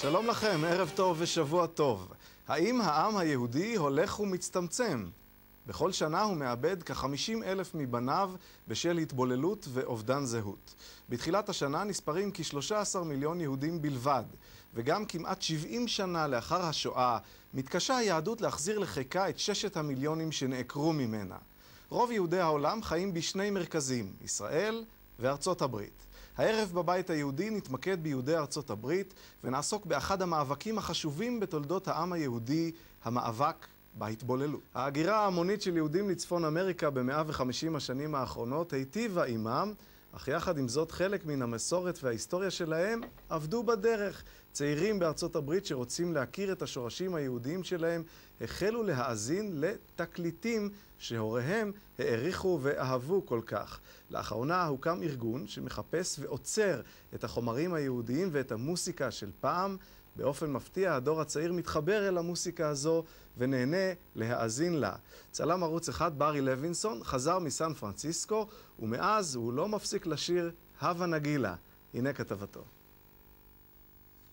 שלום לכם, ערב טוב ושבוע טוב. האם העם היהודי הולך ומצטמצם? בכל שנה הוא מאבד כ-50,000 מבניו בשל התבוללות ואובדן זהות. בתחילת השנה נספרים כ-13 מיליון יהודים בלבד, וגם כמעט 70 שנה לאחר השואה מתקשה היהדות להחזיר לחיקה את 6 המיליונים שנעקרו ממנה. רוב יהודי העולם חיים בשני מרכזים, ישראל וארצות הברית. הערב בבית היהודי נתמקד ביהודי ארצות הברית ונעסוק באחד המאבקים החשובים בתולדות העם היהודי, המאבק בהתבוללות. ההגירה ההמונית של יהודים לצפון אמריקה ב-150 השנים האחרונות היטיבה עימם, אך יחד עם זאת חלק מן המסורת וההיסטוריה שלהם עבדו בדרך. צעירים בארצות הברית שרוצים להכיר את השורשים היהודיים שלהם החלו להאזין לתקליטים שהוריהם העריכו ואהבו כל כך. לאחרונה הוקם ארגון שמחפש ועוצר את החומרים היהודיים ואת המוסיקה של פעם. באופן מפתיע הדור הצעיר מתחבר אל המוסיקה הזו ונהנה להאזין לה. צלם ערוץ 1 ברי לוינסון חזר מסן פרנסיסקו ומאז הוא לא מפסיק לשיר הווה נגילה. הנה כתבתו.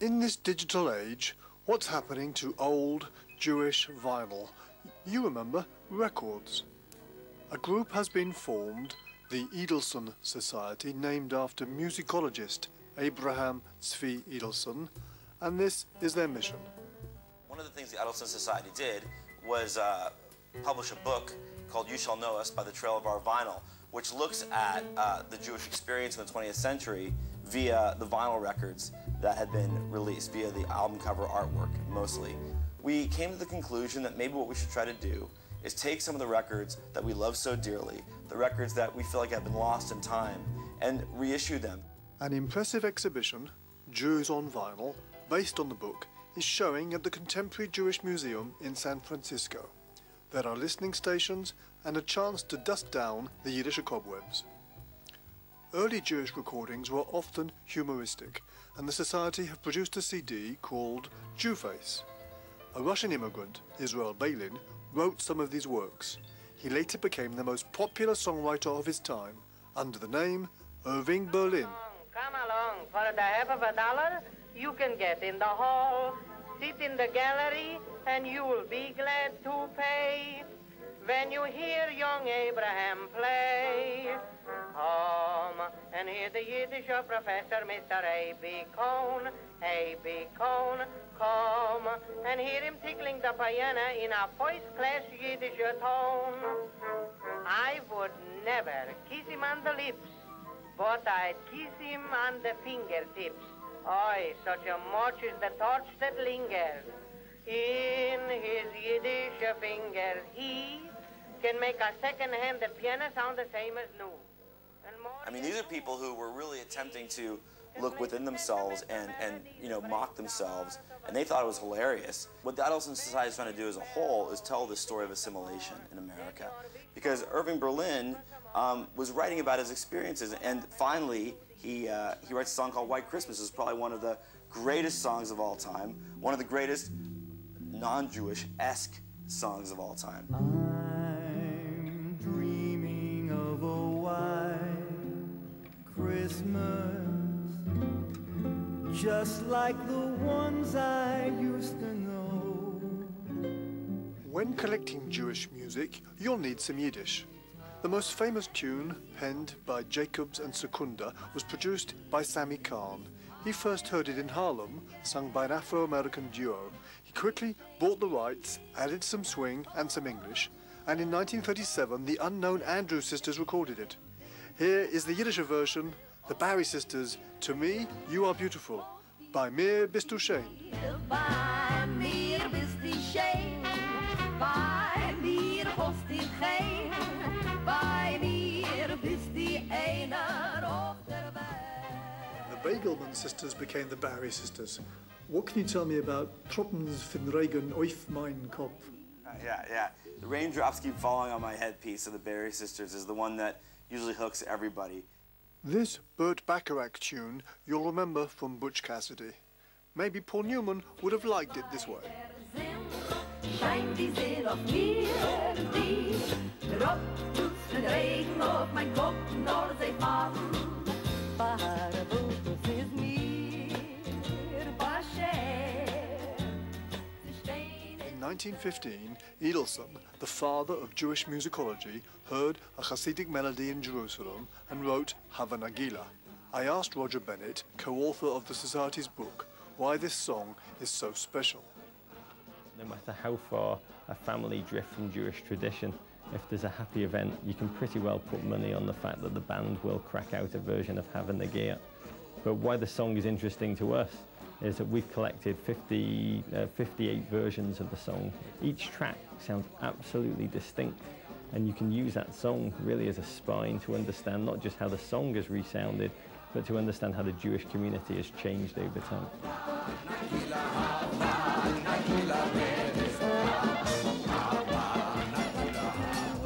In this digital age, what's happening to old Jewish vinyl? You remember records. A group has been formed, the Edelson Society, named after musicologist Abraham Tzvi Edelson, and this is their mission. One of the things the Edelson Society did was publish a book called You Shall Know Us by the Trail of Our Vinyl, which looks at the Jewish experience in the 20th century via the vinyl records that had been released, via the album cover artwork mostly. We came to the conclusion that maybe what we should try to do is take some of the records that we love so dearly, the records that we feel like have been lost in time, and reissue them. An impressive exhibition, Jews on Vinyl, based on the book, is showing at the Contemporary Jewish Museum in San Francisco. There are listening stations and a chance to dust down the Yiddish cobwebs. Early Jewish recordings were often humoristic, and the Society have produced a CD called Jewface. A Russian immigrant, Israel Balin, wrote some of these works. He later became the most popular songwriter of his time, under the name Irving Berlin. Come along, for the half of $1, you can get in the hall, sit in the gallery, and you will be glad to pay when you hear young Abraham play. Come and hear the Yiddish professor, Mr. A.B. Cohn, A.B. Cohn. Come and hear him tickling the piano in a first-class Yiddish tone. I would never kiss him on the lips, but I'd kiss him on the fingertips. Aye, such a much is the touch that lingers in his Yiddish fingers. He can make a second-hand piano sound the same as new. I mean, these are people who were really attempting to look within themselves and mock themselves, and they thought it was hilarious. What the Edelson Society is trying to do as a whole is tell the story of assimilation in America. Because Irving Berlin was writing about his experiences, and finally he writes a song called White Christmas. It's probably one of the greatest songs of all time, one of the greatest non-Jewish-esque songs of all time. I'm dreaming of a white Christmas, just like the ones I used to know. When collecting Jewish music, you'll need some Yiddish. The most famous tune, penned by Jacobs and Secunda, was produced by Sammy Kahn. He first heard it in Harlem, sung by an Afro-American duo. He quickly bought the rights, added some swing and some English, and in 1937 the unknown Andrews Sisters recorded it. Here is the Yiddish version, the Barry Sisters, To Me, You Are Beautiful, Bei mir bist du schön. Bei mir bist du schön, bei mir hast du kein, bei mir bist du einer auf der Welt. The Begelman sisters became the Barry Sisters. What can you tell me about Troppen's von Regen auf mein Kopf? Yeah. The raindrops keep falling on my headpiece of the Barry Sisters is the one that usually hooks everybody. This Burt Bacharach tune you'll remember from Butch Cassidy. Maybe Paul Newman would have liked it this way. Scheint die Seele auf mir, die tropft von Regen auf mein Kopf, nur sie fallen. Para vos es mir, Bashe. 1915, Edelson, the father of Jewish musicology, heard a Hasidic melody in Jerusalem and wrote Hava Nagila. I asked Roger Bennett, co-author of the Society's book, why this song is so special. No matter how far a family drift from Jewish tradition, if there's a happy event, you can pretty well put money on the fact that the band will crack out a version of Hava Nagila. But why the song is interesting to us is that we've collected 58 versions of the song. Each track sounds absolutely distinct, and you can use that song really as a spine to understand not just how the song has resounded, but to understand how the Jewish community has changed over time.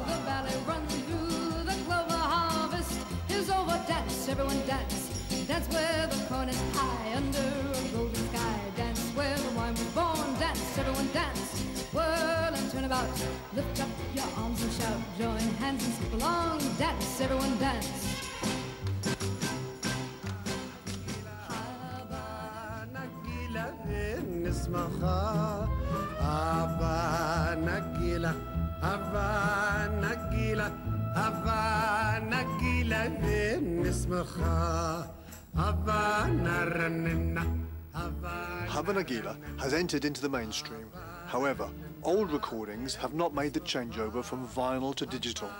The valley runs through the clover harvest is over. Dance, everyone dance. Dance where the corn is high under a golden sky. Dance where the wine was born. Dance, everyone dance. Whirl and turn about. Lift up your arms and shout. Join hands and skip along. Dance, everyone dance. نسمخها أبا نجيلة أبا نجيلة أبا نجيلة نسمخها أبا نرننا Hava Nagila has entered into the mainstream. However, old recordings have not made the changeover from vinyl to digital.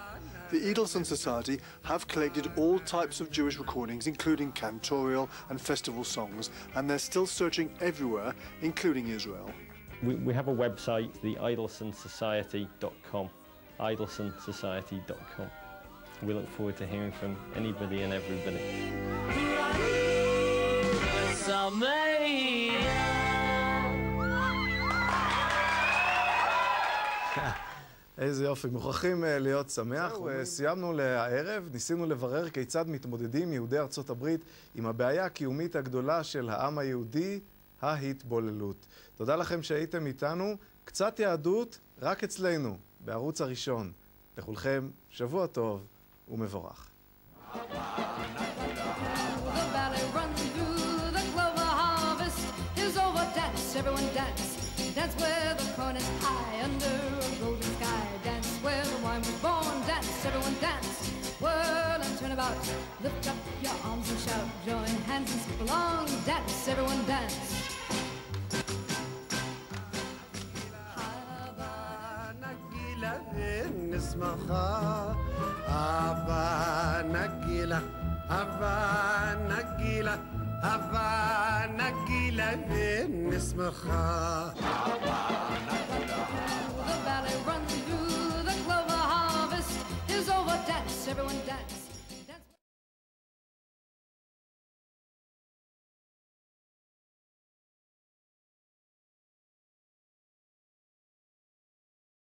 The Edelson Society have collected all types of Jewish recordings, including cantorial and festival songs, and they're still searching everywhere, including Israel. We have a website, the idlesonsociety.com, idlesonsociety.com. We look forward to hearing from anybody and everybody. איזה יופי, מוכרחים להיות שמח. סיימנו לערב, ניסינו לברר כיצד מתמודדים יהודי ארצות הברית עם הבעיה הקיומית הגדולה של העם היהודי, ההתבוללות. תודה לכם שהייתם איתנו. קצת יהדות רק אצלנו, בערוץ הראשון. לכולכם שבוע טוב ומבורך. Dance where the corn is high under a golden sky. Dance where the wine was born. Dance, everyone dance. Whirl and turn about. Lift up your arms and shout. Join hands and skip along. Dance, everyone dance. Hava Nagila نسمخها أبا نجيلة أبا نجيلة أبا نجيلة نسمخها